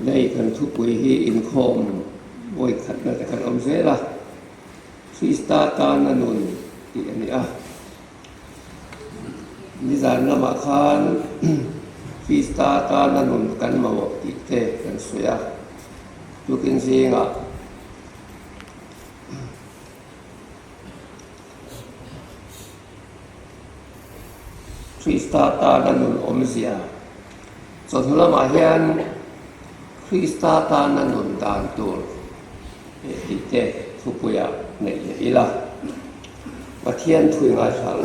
ในกันทุกปุยฮีอินคอมบอยขัดนั่นแต่กันอมเสละคริสตาตานันุนที่อันนี้นิจานนามคานคริสตาตานันุนกันมาบอกติเตกันสวยทุกินเสียงคริสตาตานันุนอมเสียส่วนละมาเฮียนคริสตาตานันุนดานตัวติเตทุกปุยในอีละมาเทียนถุยงาฉัง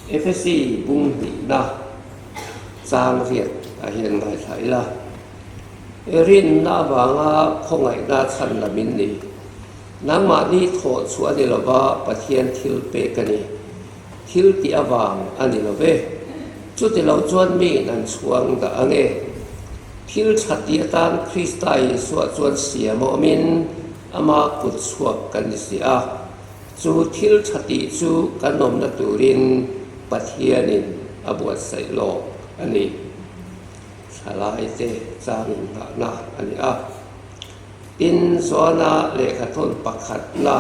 เอฟซีบุ้งหินะสร้างเรียดเห็นได้ใช่ละรินนาบางคงไงนาชันละมินนี่นังมาดีโถสวดิลบะปะเทียนทิลเปกันนี่ทิลติอวางอันนี้ละเวจุดที่เราจวนมีนั่นชวงแต่อันนี้ทิลชัดดีตานคริสต์ไตสวดจวนเสียโมมินอามากุดสวกกันเสียจูทิลชัดดีจูกันนมนัตุรินปะเทียนินอบวชใส่โลกอันนี้ชาลาเตจารินนะอันนี้ตินสวนาเลขทนปักขัดนะ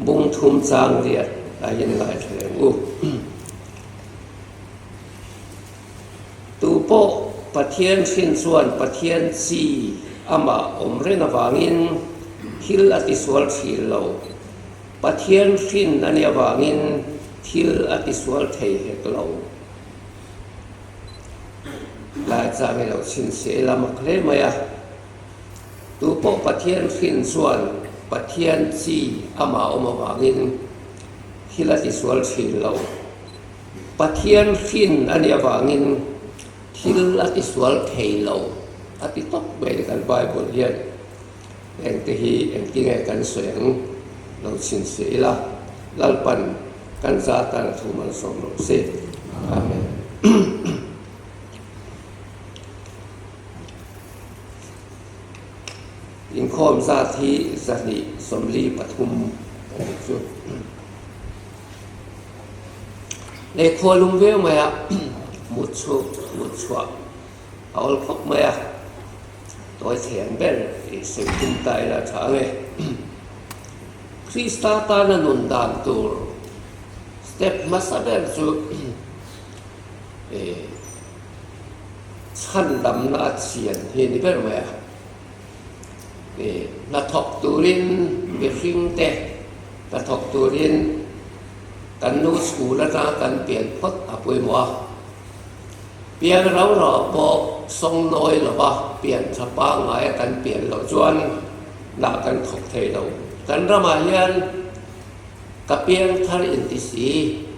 บุงทุมจางเรียดได้ยินได้แถลงตูโปปะเทียนสิ้นส่วนปะเทียนซีอามาอมเรนวางินทิลอติสวลทีโลปะเทียนสิ้นอันนี้วางินทิลอติสวลเทเหกโลลายจากให้เราชินเสียละมักเล่ไหมตูโปปะเทียนสิ้นส่วนปะเทียนซีอามาอมวางินทิลอติสวลทีโลปะเทียนสิ้นอันนี้วางินทิลอติสวลเทโลอติตกไปกันไปบทเรียนเองที่เองที่ไงกันเสียงเราชินเสียละลัลปันกันซาตันทุมันสมรสอาเมนอินคอมซาธิสนิสมลีปทุมจุดในครัวลุงเวลมามุดชัวเอาพกมาตัวเถียงเบลสิ่งที่ตายแล้วช้าเลยคริสตาตานุนดานตัวสเต็ปมาสับเบลจุชั้นดำนาเชียนเห็นเบลไหมนาทอกตูรินเบฟิงเตนาทอกตูรินกันนูสกูแล้วกันเปลี่ยนพดอภัยมัวเปลี่ยนเราหรอบอกทรงน้อยหรอวะเปลี่ยนสปางไงกันเปลี่ยนเราจวนหนากันถกเทเรากันระมาเฮียนกับเปลี่ยนทารินติสี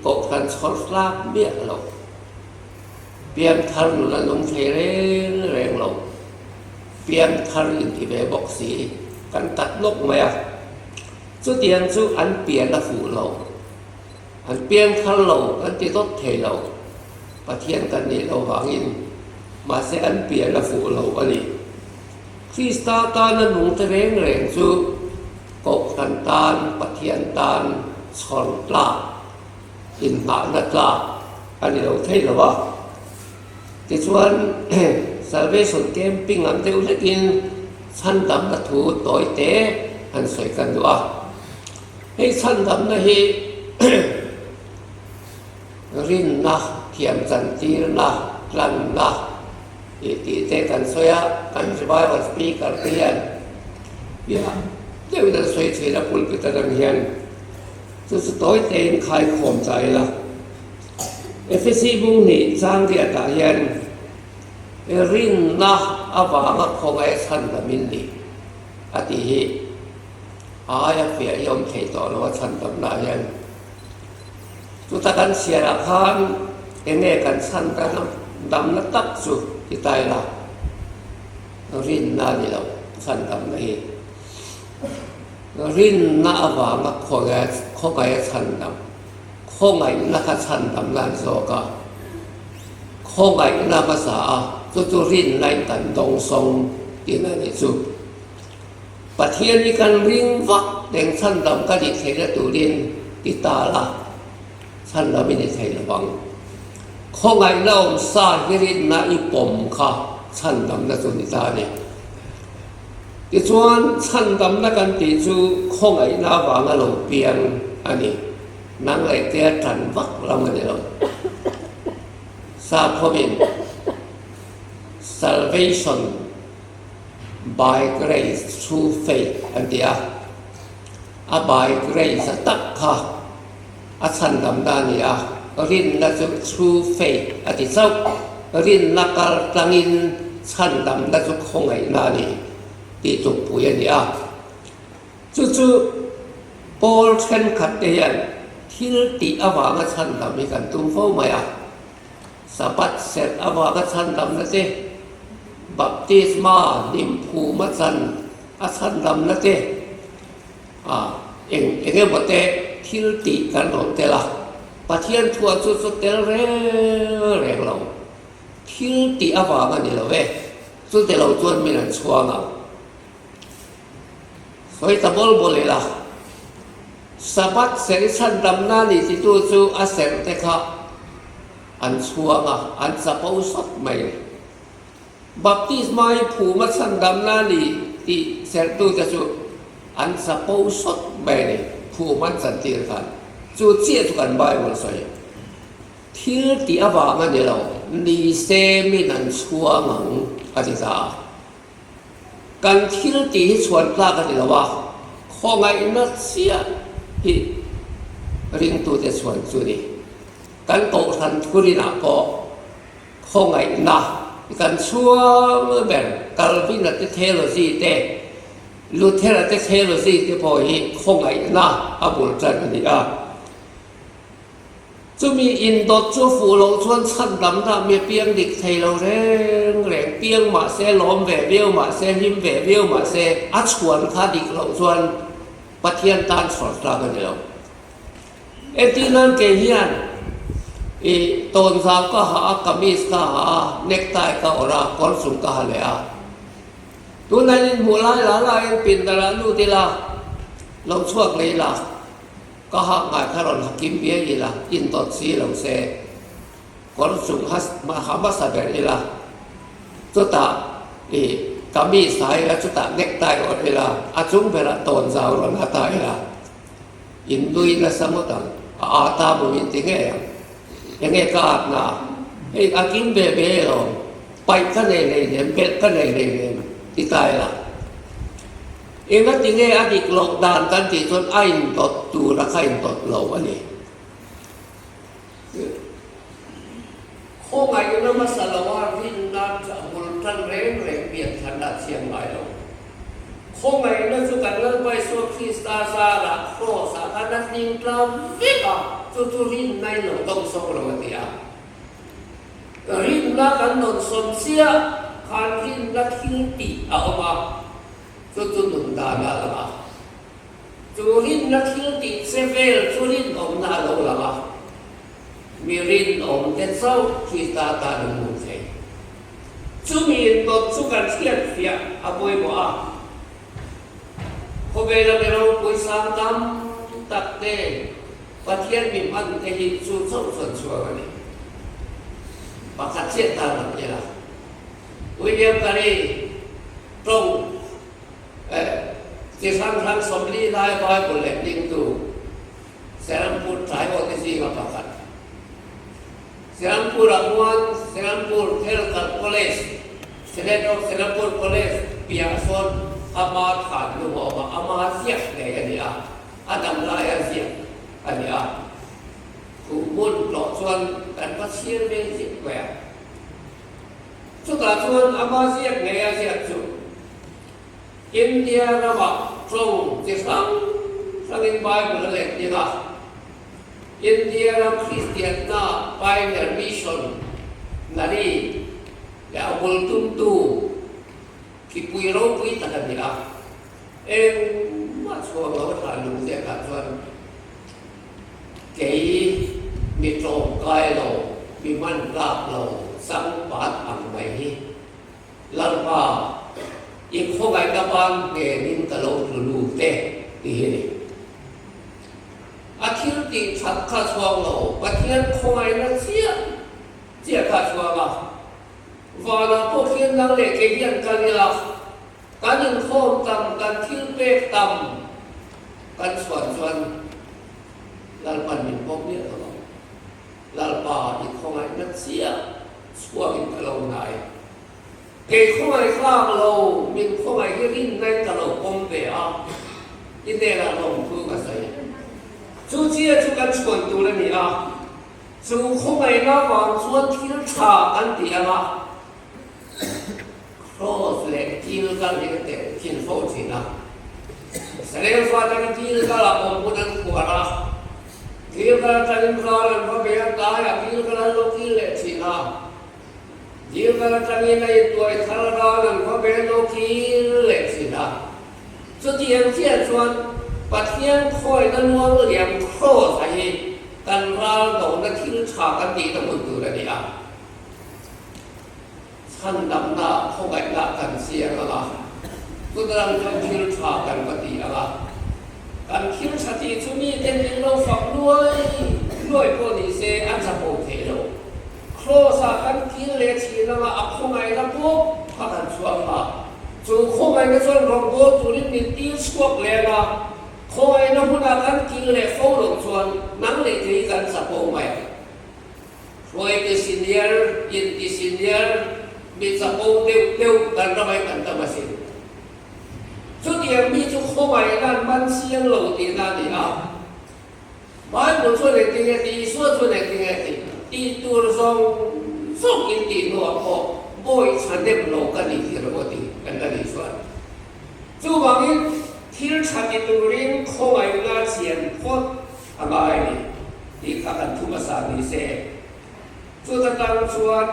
กบกันชดลากเบี้ยเราเปลี่ยนทารุณลงเทเรงแรงเราเปลี่ยนทารินที่แบบบอกสีกันตัดนกมาจุดเดียนจุดอันเปลี่ยนละฝูเราอันเปลี่ยนทาเราอันที่ตกเทเราปะเทียนกันนี่เราหวังอินมาเสียอันเปลี่ยนละฝูเราอันนี้คริสตาตานันมุงเทเรงแรงจุดกบกันตานปะเทียนตานชอนปลาอินหานัตลาอันนี้เราเท่หรือวะที่ชวน Salvation Camping อันเดียวจะกินชั้นดำกระถูต่อยเตะอันสวยกันด้วยให้ชั้นดำนะฮี รินนะเทียมจันทีนะกลั่นนะอีตีเตะกันสวยกันสบายวันสปีกันเรียนเดี๋ยวจะสวยเฉยแล้วปุ่นกิตดังเฮียนสุดต่อยเตะใครข่มใจละเอฟซีบุ้งนี่สร้างเดียดเฮียนรินนะอาบางคงไอ้สันละมินดีอติหิอายเฟียยอมเทต่อแล้วว่าสันตำนายนสุดกันเสียราคาเอเนกันสันกันดำนักตักสุที่ตายละรินนะนี่เราสันตำนายรินนะอาบางคงไอ้สันดำคงไอ้นักสันดำนั่นโซกะคงไอ้นักภาษาจุรินในกันดงทรงที่นั่นนี่จุปะเทียนนี่กันริงวักเด้งชั้นดำก็ดิเทระตูรินติตาละชั้นเราไม่ได้ใช้ระวัง ข้องไงเล่าซาฮิรินนาอีปมค่ะฉันดำนักสุนิตาเนี่ยที่ชวนฉันดำนักกันที่จูข้องไงน่าวางเราเปลี่ยนอันนี้นั่งไอเตี้ยทันวักเราเงินเราซาพมิน salvation by grace through faith อันเดียby grace ตักค่ะอาฉันดำด้านนี้รินละจุ true faith อธิเจ้ารินละกาลังอินฉันดำละจุคงไงนานี่ที่จุปุยนี่จู่ๆพอลเช่นขัดเดียนที่ตีอวางฉันดำมีกันตุ้มฟ้าไหมสะบัดเสร็จอวางฉันดำนั่นเองบัพติศมานิมภูมิฉันฉันดำนั่นเองเองบอกแต่ที่ตีกันหลงแต่ละประเทศทั่วสุดๆแต่เร่เราที่ตีอวางนี่เราเว้สุดแต่เราจวนมีนั่นชัวร์สวยตะบอลบอลเลยล่ะสะบัดเสริฉันดำหน้านี่ที่ตัวจูอาเสรแต่ข้าอันชัวร์อันสะเปาสดไหมบัพติศมาภูมิฉันดำหน้านี่ที่เสรตัวจะจูอันสะเปาสดไหมนี่ภูมิสันติกันจูเจียทุกันใบวันสวยที่ตีอวางนี่เรานี่เซมินันชัวร์อธิษฐานการที่ตีชวนลากันนี่เราว่าข้อไงนัดเสียที่ริงตัวจะชวนจูนี่การโตทันกุรินาก็ข้อไงนะการชัวร์แบบการพิจารณาเทโลจีเตลูเทระเทโลจีที่พอฮีข้อไงนะอาบุลจันนี่จะมีอินโดจูฟูเราชวนฉันดำน้ำมีเปียงดิกไทยเราแรงเปียงมาเสล้อมแหววเบี้ยวมาเสหิมแหววเบี้ยวมาเสชวนข้าดิกเราชวนปะเทียนตานสอดรากันเราที่นั่นเกี่ยนตอนสาวก็หากามิสก็หาเน็กไทก็อราคอนสุงก็หาเลยตัวนั้นมูลายหลายปินตะละลูติละเราช่วงเลยละก็หากงานขรอนหักกิมเบียอีละอินตอดซีเราเสก่อนสุงฮัสมาหามาสับเบอีละจุดตากามีสายและจุดตาเน็กไตอดอีละอาจุงเวลาตอนสาวรอนหัตายละอินดุยละสมุตังอาตาบุญติเงยยังไงก็อาบน้ำอากิมเบเบเราไปกันเลยเนี่ยเบ็ดกันเลยเนี่ยที่ตายละนั่นจริงๆอดีตหลอกด่านกันที่จนไอ้ตดตูระไข่ตดเราอันนี้ข้อหมายนั้นมาสารวัตรวินนันจะบุญทันเร่งเปลี่ยนขนาดเชียงใหม่เราข้อหมายนั้นสุกันเลิกไปสุขที่ตาซาละโคสาขานัดนิ่งกลางวิกาจุรินในหลงต้องสกรวติอารินนักกันนนสมเสียการรินนักทิ้งตีเอามาจุนุนดานาละมาจุรินนักทิ้งตีเซเวลจุรินอมนาโลละมามีรินอมเด็ดเศร้าที่ตาตาหนุ่มเทจุมีนตจุกันเทียนเฟียอาบุยบัวพอเวลาเราปุยสามดำตักเตะปะเทียนมีมันเทหิจูโซ่ส่วนชัวกันนี่ปะขัดเชียตาหนักเนี่ยละวิญญาณกันนี่ตรงที่ทั้งสมรีได้ไว้บนแหลกดิ่งตูเสรัมพูดสายโอติซีกับปะขัดเสรัมพูดอักวันเสรัมพูดเทลกัลโพลิสเสด็จออกเสรัมพูดโพลิสปียสอนอามาฐานลูกออกมาอามาเสียในอันนี้อาดัมลายเสียอันนี้ผู้บุญหลอกชวนกันก็เชื่อเป็นสิบแหวนสุดท้ายชวนอามาเสียในอาเซียนจุดอินเดียระบาดตรงที่สังอินไบเบิลเล็กนี่ละอินเดียรับคริสเตียนน่าไปเนอร์มิชชั่นนั่นนี่แล้วบุลตุมตูคิดปุยเราปุยตันนี่ละมาชวนเราทานลุงเสียกันชวนเก๋มีโจมกายเรามีมันกราบเราสังปาดอังไหมลัลปาอีกข้อหมายกับบ้านเงินตลอดรูเตะที่นี่อาทิตย์ที่ชักข้าชวงเราประเทศข้อหมายนั้นเสีย这看出了，话了不听人嘞，给人干了，干人空当干听白当，干算算，咱办民国เนี่ยเขาบอก咱ป่าอีกของไอ้นักเสียช่วงอินทร์เราไหนเกี่ยของไอ้ข้างเรามีของไอ้ที่รินในตลกปมเปียอินเดียเราลงพูดกันใส่จูเจียจูกันชวนตัวเลยนี่อ่ะจูของไอ้น้าหวานชวนที่ชากันเดียละครอสเล็กที่กันเล็กแต่ที่โฟทีนะแสดงว่าจะที่กันละผมพูดกันกว่าละที่กันจะยินคลาร์นว่าเบียร์ตายที่กันโลกีเล็กทีนะที่กันจะยินในตัวทารานันว่าเบียร์โลกีเล็กทีนะจุดที่ยังเชื่อชวนปัจจัยคอยนั้นว่าเรียมโครใส่กันเราโดนนั้นที่ชากันดีทั้งหมดตัวเลยอ่ะท่านดำหน้าเขาไงหน้ากันเสียกันละก็กำลังจะที่ชากันก็ดีละการคิดชาติชุมีเด่นเราฝักด้วยพวกนี้เสียอันจะโอเคแล้วโครสากันกินเล็กทีนั่งอ่ะเขาไงนะปุ๊บเขากันชวนมาจู่เขาไงก็ชวนรองโบจู่นี่มีตีสวกเลยนะเขาไงนะพวกนั้นกันกินเล็กเขาลงชวนนั่งเล็กที่กันจะโอไหมรวยที่สิเนียร์ยินที่สิเนียร์มีจะโอเดียวกันทำไมกันทำไมสิจุดเดียวมีจุดเข้าไปนั่นมันเสียงหลงตีนั่นนี่อ่ะบ้านผมช่วยเด็กตีช่วยเด็กตีตัวส่งอินตีนัวพอบ่อยฉันเด็กโลกันนี่ที่เราตีกันนั่นนี่ส่วนจุดบางทีที่ฉันตัวเรื่องเข้าไปนั่นเสียงพอดอะไรนี่ที่ข้ากันทุกภาษานี่เสียจุดต่างๆส่วน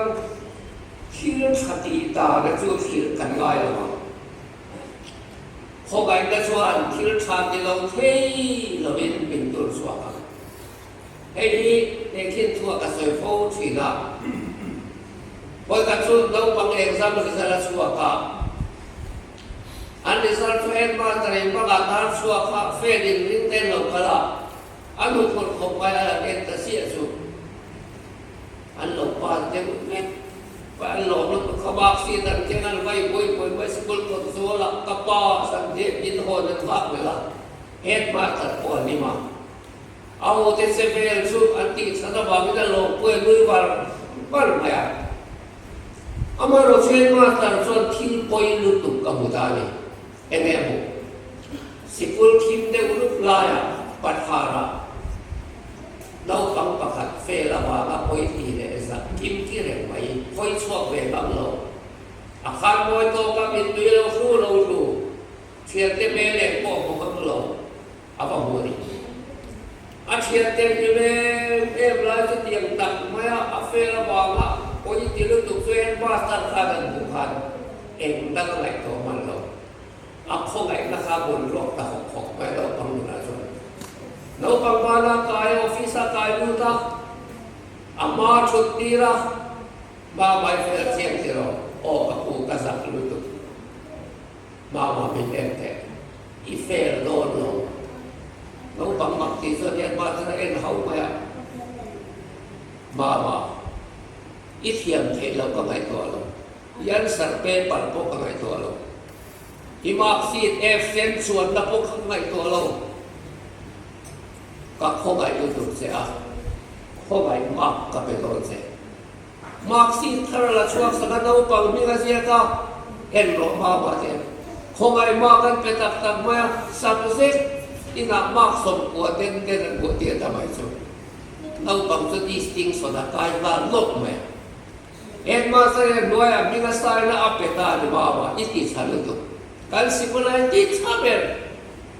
ที่ฉันตีตาและจุดที่กันง่ายหรอเขาไงก็ชวนที่ชาติเราเที่เราเป็นตัวสวะไอ้นี่ในคิดทั่วกับสวยโฟทีน่ะพอการชวนเราบางเอกสามสิบสามสวะค่ะอันนี้สารเฟนมาตรีมาการทานสวะค่ะเฟดินลิงเต้นเราค่ะอันนู้นคนเขาไปเอ็นตะเสียสุดอันหลงบ้านเต็มเม็ดอันหลงแล้วเขาบอกสิตั้งใจกันไว้ไว้สกุลคนสัวละกระป๋อสังเกตยินโหนันฟักเวลาเฮ็ดมาตัดปอนนี่มาเอาแต่เซเวลสุอันติสัตว์บางอย่างลงเพื่อมือวันไม่อะอามาเราเชื่อมาตัดส่วนทิ้งปอยลุตุกกับมุตานี่เอ็งเอ็มสกุลทิ้งเดือดลุกลายปัดหาระเราฟังประคัดเฟลว่าปอยทีเนี่ยสักทิ้งที่เรื่องไม่ปอยชอบเวลาเราอาคารมวยโตกับอินทรีย์เราสู้เราดูเชียร์เต็มเลยพวกของเราอาบังหัวดิอาเชียร์เต็มเลยรายจะเตียงตักไม่อาเฟลว่าโอ้ยที่เราถูกเฟลว่าตัดขาดบุคคลเองตั้งไหลตัวมันเราอาเขาไหลนะครับบนโลกตะหกไม่เราต้องดูนะส่วนเราปังปานากายออฟฟิศกายดูตาอามาชุดดีละบ้าใบเฟลเชียงที่เราโอ้กูกษัตริย์ลุตุมาเป็นเอ็นแต่อีเฟลโดนลงเราบังมักที่สุดเนี่ยมาจะเอ็นเขาไปมาอีเทียมเทเราก็ไม่ตัวเรายันสัตว์เป็นปั่นพวกก็ไม่ตัวเราอีมาซีดเอฟเซนส่วนตะพวกก็ไม่ตัวเราก็เขาไม่ลุตุเสียเขาไม่มักก็เป็นโดนเสียมาร์กซีทาร์ลช่วงสักนาปังมีอะไรเสียก็เอ็นโรมาบาเจนคงไอ้มากันเป็นตักมาสับเซ็กที่นักมาร์กสมควรเด่นกว่าเดียร์ทำไมสุดเราปังจะดิสติงสดกายบ้านลบไหมเอ็นมาเสียด้วยมีอะไรสายน่าอัปเดตอะไรบ้างอีกที่ฉันรู้การสิบวันที่ชาเบล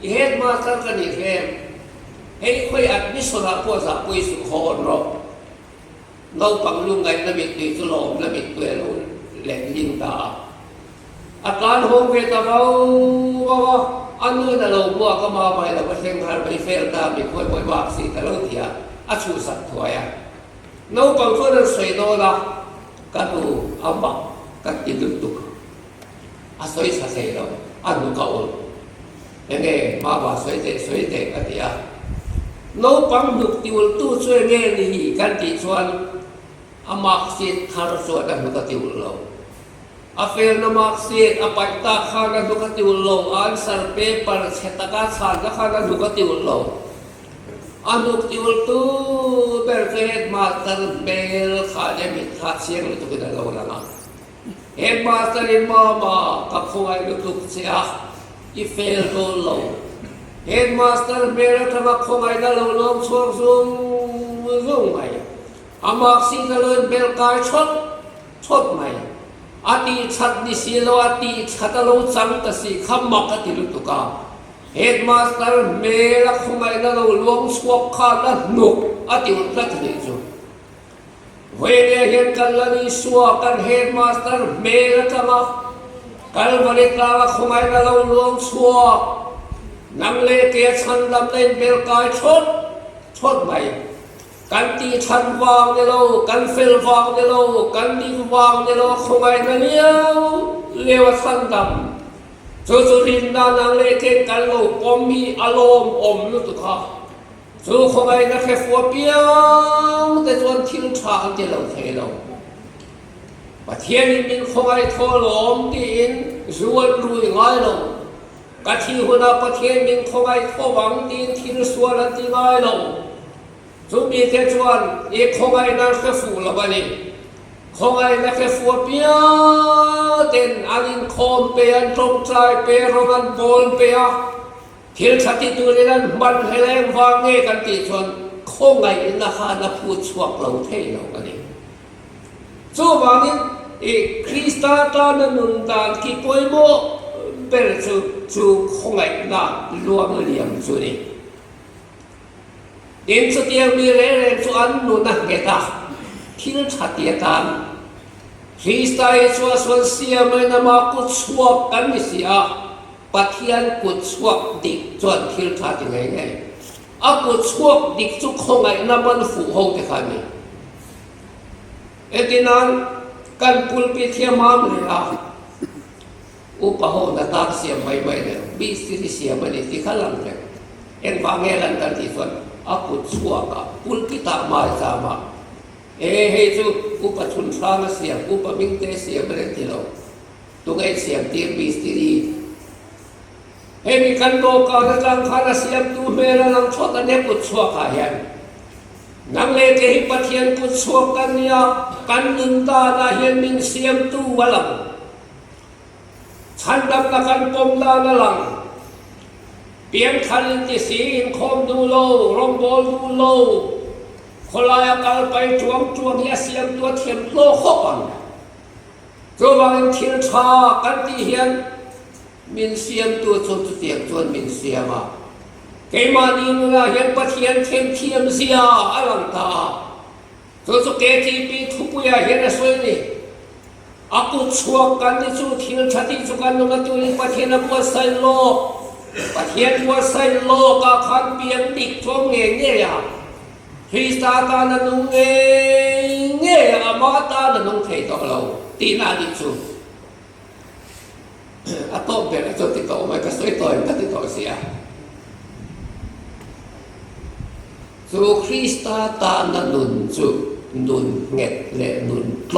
เอ็นมาสักนิดเดียวเฮ้ยคุยอัดมิสระพวกสับคุยสุขอนรอเราปังลุงไงน้ำมิตรตุลมน้ำมิตรตัวเราแหลงยิงตาอาการโฮมเวทเราว่าอันนู้นเราบัวก็มาไปเราไปเซ็งหันไปเฟลตาไปคุยไปว่าสิแต่เราเถียอาชูสัตว์ถอยเราปังช่วยเราสวยโตละกันดูอาบักกันติดตุกอาสวยสัตย์เราอันนู้นก็อุ่นยังไงมาว่าสวยเด็กกันเถียเราปังดุติวตู้ช่วยเงี้ยนี่กันติดส่วนอ amaksit haruswa dan bukati ulo afil na maksit apagta kana bukati ulo answer paper setaka sana kana bukati ulo anuk tiul tu berkehet master bel khade mithat siang itu kita lawan headmaster in mama kapfungai lutuk siah ifel tolo headmaster bel kama khongai na lolong suang suang mai amak si kalon bel kai chot mai ati chat ni silo ati chatalo chang ta si khammak ati lutuka headmaster bel khongai na lolong suak kha na nuk ati utlat ni jo Wede hen kalani suwa kan headmaster mera kama kal balik lawa khumai na lawlong suwa nangle ke chandam len bel kai chot mai kan ti chan wang de lo kan fel wang de lo kan ni wang de lo khumai na liao lewa chandam Susurin na nangle ke kan lo pomi alom om lu tu kha chú không ai đã khai phổ biến để cho thiên trạng để lâu thế đâu và thiên nhiên không ai thua lỏng tin ruột lùi ngay đâu cả thiên hồn và thiên nhiên không ai thua vắng tin thiên số là tin ngay đâu chú biết thế chuẩn ý không ai đã khai phổ là vậy không ai đã khai phổ biến tên anh không bên trong trái bên trong anh bồn bên thiên chặt ti tu lên ban hay lên vang ngheกันติชวนkhông ngày na ha naพูดชวกเราเท่เรากันนี่จู่วันนี้คริสต์ตานันนุนตานที่ป่วยโมเป็นจู่không ngày naรวมเลี้ยงจู่นี่เดินสเตียงมีเรื่องจู่อันนุนนักเกตาที่ชัดเตียกันคริสต์ไอชัวส่วนเสียไม่นมากุศวกกันนี่เสียปัทยันกุศวกดิกจวนทิลชาติไงไงอากุศวกดิกจุกคงไงน้ำมันฝูหงที่ขามีดินั้นการปุลปิเทียมามเลยอ่ะอุปโภคนักตักเสียไม่เนี่ยบีสิริเสียไม่ได้ที่ขลังเลยบางเงลันกันที่ส่วนอากุศวกปุลปิตามาจามาให้จูอุปชุนทางเสียอุปมิงเตเสียไม่ได้ที่เราตัวไอ้เสียตีบีสิริมีกันโตกาลจังคาราเสียมตูเมรังชดอันนี้กุศลขายันนังเลกหิปะเทียนกุศลกันยากันนินตานาเฮียนมิงเสียมตูวลังฉันดำนักันปมดานลังเปียงคันติสีอินคมดูโลรองโบดูโลคนลายกาลไปจวงยาเสียมตัวเทียมโลขบังจวงเทียนชากันติเฮียนมินเสียมตัวชนตัวเตียงจวนมินเสียมาเกมานีนุลาเห็นปะเทียนเทียมเสียอลังตาตัวสุเกจีปีทุปุยาเห็นสวยนี่อากุชวกันที่จู่เทียนชัดที่จู่กันนุลาตัวนี้ปะเทียนบัวไซโลปะเทียนบัวไซโลกาขันเปียงดิกช่วงเงี้ยคริสตาตานันงเงี้ยอามาตานันงเทตอเราตีนาดิจู่อาต้มเป็นอาจารย์ติดต่อมาก็สวยต่อยก็ติดต่อเสียสู่คริสต์ตานันนุนสู่นุนเง็ดและนุนโต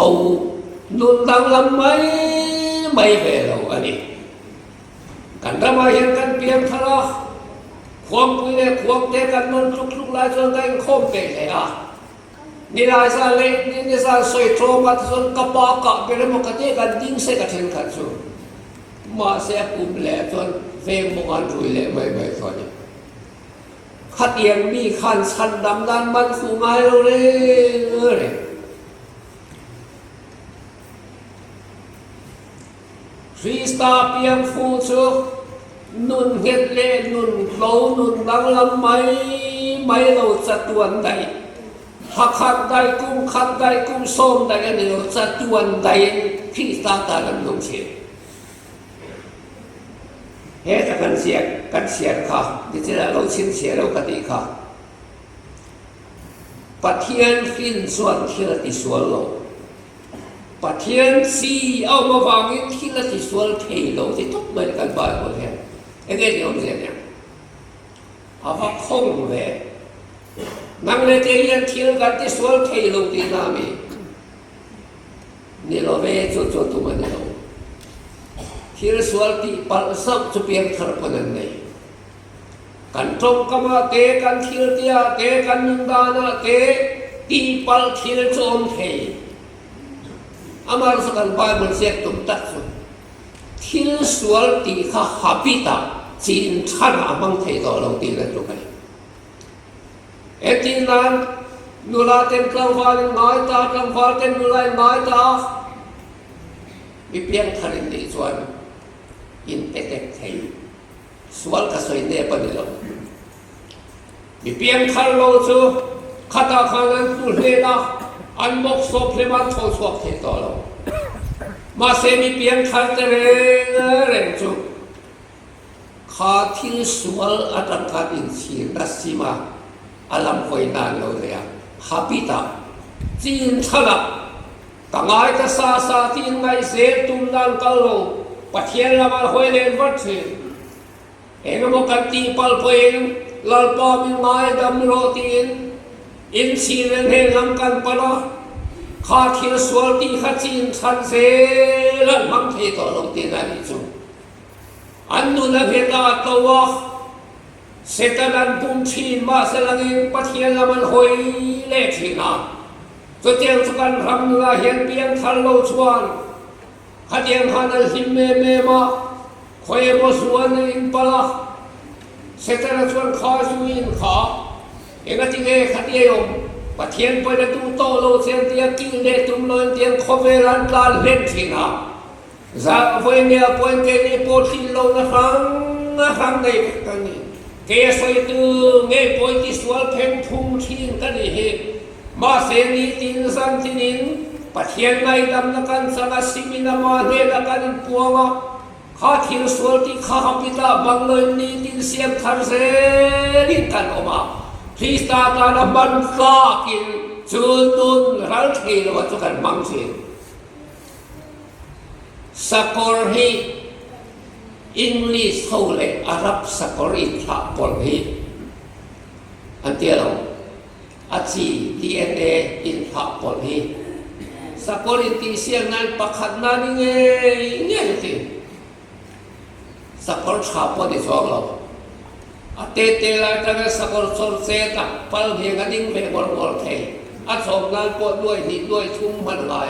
นุนดังลำไม่เวลาอันนี้กันทำไมเห็นกันเปลี่ยนทะเลาะความปุยเล่ความเด็กกันนุนทุกลายจนได้คมเป็นเลยอ่ะนี่นายสาวเล็กนี่สาวสวยโตมาจนกระปากะเป็นมันก็เด็กกันดิ้งเสกเช่นกันจู่มาเสียปุ่มแหล่จนเฟงมองรุยแหล่ไม่ตอนนี้ขัดเอียงมีขันชันดำดันมันฟูไม้เราเลยคริสตาเปียงฟูชูนุนเฮ็ดเล่นุนโลนุนดังลำไม่เราจะตวนใดหักขัดใดกุ้มขัดใดกุ้มส้มใดอันนี้เราจะตวนใดคริสตาตาลำลงเชียเฮ้แต่กันเสียค่ะดิฉันเราชินเสียเรากติค่ะปะเทียนฟินส่วนที่ละติส่วนเราปะเทียนสีเอามาวางที่ละติส่วนเทเราที่ทุกเหมือนกันบ่อยหมดเลยไอ้เงี้ยเสียเนี่ยเอาว่าคงเลยนั่งเลยเทียนที่ละกันที่ส่วนเทเราที่น้ามี นี่เราเวจุดตัวมันเราที่เราสวดที่ปัลสับจะเปลี่ยนขรบนั้นเลยกันตรงกมาเตกันที่เตียเตกันนุนดานะเตที่ปัลที่เราจอมเทอามาร์สกันไปมันเสียตุ่มตัดสุดที่เราสวดที่ข้าฮับปิตาจีนท่านอามังเทต่อเราตีนั่นจุกันเอตินันนูลาเต็นกลางฟ้าน้อยตากลางฟ้าเต็นนูลาน้อยตามีเพียงทะเลดีส่วนอินเตเต็กเทส่วนก็สวยเนปนิลมีเพียงทะเลจูขัดขันตุเลนะอันมกศพเลมันทศวกเทต่อเรามาเสมีเพียงทะเลเร่งจูขาที่สวนอัตการอินทรีย์รัสซีมาอาลัมคอยนานเราเลยฮับปิตาจีนทะลักตั้งไงจะซาที่ไงเสียตุนดันกัลโลปัจเจียนละมาหอยเลนวัดเสียเอ็งโมกันตีปัลเปนลลปามิไม้ดำโรตีนอินซีเรนเฮลำกันปะละข้าที่สวนที่ข้าจีนชันเสียลันมังเทต่อลงตีนาริจูอันนู้นเวลาตัวเสตนันปุ่มชีนมาสลังอินปัจเจียนละมันหอยเล็กสินะตัวเจ้าสุกันรำลาเห็นเพียงทันโลชวนขัดยังหันหิมเมมาคอยบสวนอินปะละเสตนันชวนข้าสุอินข้าเองที่เกขัดยังปัจเจียนไปในตู้โตโลเซียนเตียกิเลตุมโลเตียนขบเวรันลาเล่นสินะจากไฟเนี่ยปอยเกนี่ปวดที่โลนะครั้งในกันนี้เกสวยตัวเงยปอยที่สวนเพ่งพุ่งทิ้งกันนี่เห็นมาเสนีตินสันตินินปัจเจียนในดำนักันสังสิมินามาเนลกันปวงข้าทิ้งสวนที่ข้าพิตาบังเลยนี่ตินเสียงทันเสนิกันออกมาพริสตาตานับันข้ากินจูนุนรัลเทลวัตถุกันมังเชนสกอร์ฮีอังกฤษเขาเลยอาหรับสกอร์อินทาปอลฮีอันเดียวอาชีดีเอ็นเออินทาปอลฮีสกอร์อินที่เสียงนั้นประคันนั้นเงี้ยที่สกอร์ชาปอดีสองเราอัตเตลาจังสกอร์โซเซตักพัลเพียงกันยิ่งเป็นบอลเทอัดสองนั้นปวดด้วยนิดด้วยชุ่มมันลาย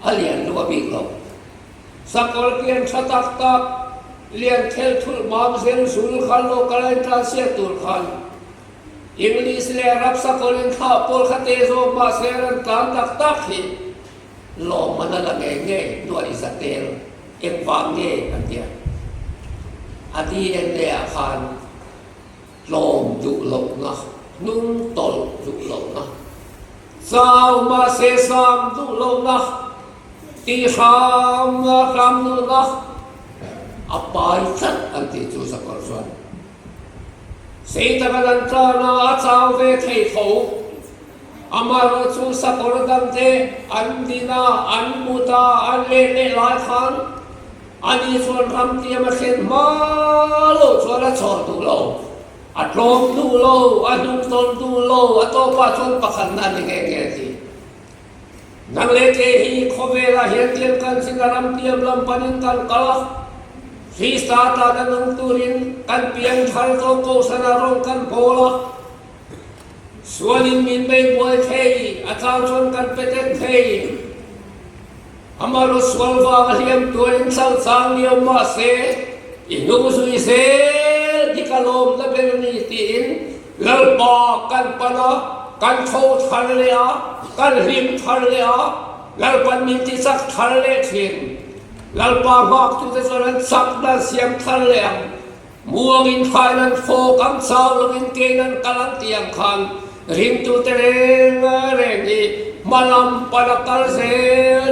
อันเลียนรู้บิ๊กเราสกอร์เพียงชะตักตักเลียนเทลทุลมามเซนสุลขันโลกาเลนทราเซียตุลขันอังกฤษเลยรับสกอรินข้าปอลขัดเตโซมาเซรันการตักตักหิลมมันนั่นเองด้วยอิสเตลเอ็มฟังเงี้ยอันเดียอดีเอ็นเดียขันลมจุลงนะนุ่งตลจุลงนะสาวมาเซซามจุลงนะที่หามคำนู้นะapa itu anti itu sekolah Sehingga karena asal vetheto amar itu sekolah dante andina anmuta anlele lahan ani soal ramti amakin malu soal soal dulu atlom dulu adum ton dulu atau pasal pakanan ini nang lekehi khobela hian kan singaram tiam lampanin kan kalah Hista tada nang turin kan piang thal to ko sanarong kan pola Suanin min bay boy thei atang chon kan petet thei Amaro swalva aliam turin sang sang liam ma se inu sui se dikalom la berni tin lalpa kan pala kan tho thal lea kan rim thal lea lalpan min ti sak thal le thin lalpa mak tu te soran sak na siam thal leang muang in khainan fo kam sao long in kenan kalang tiang khan rim tu te reng ni malam palakal se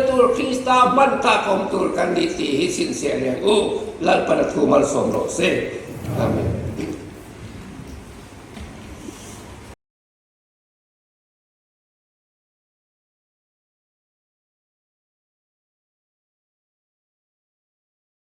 tur Krista manta kom tur kan di ti sin se le lalpa na thu mal som ro se amen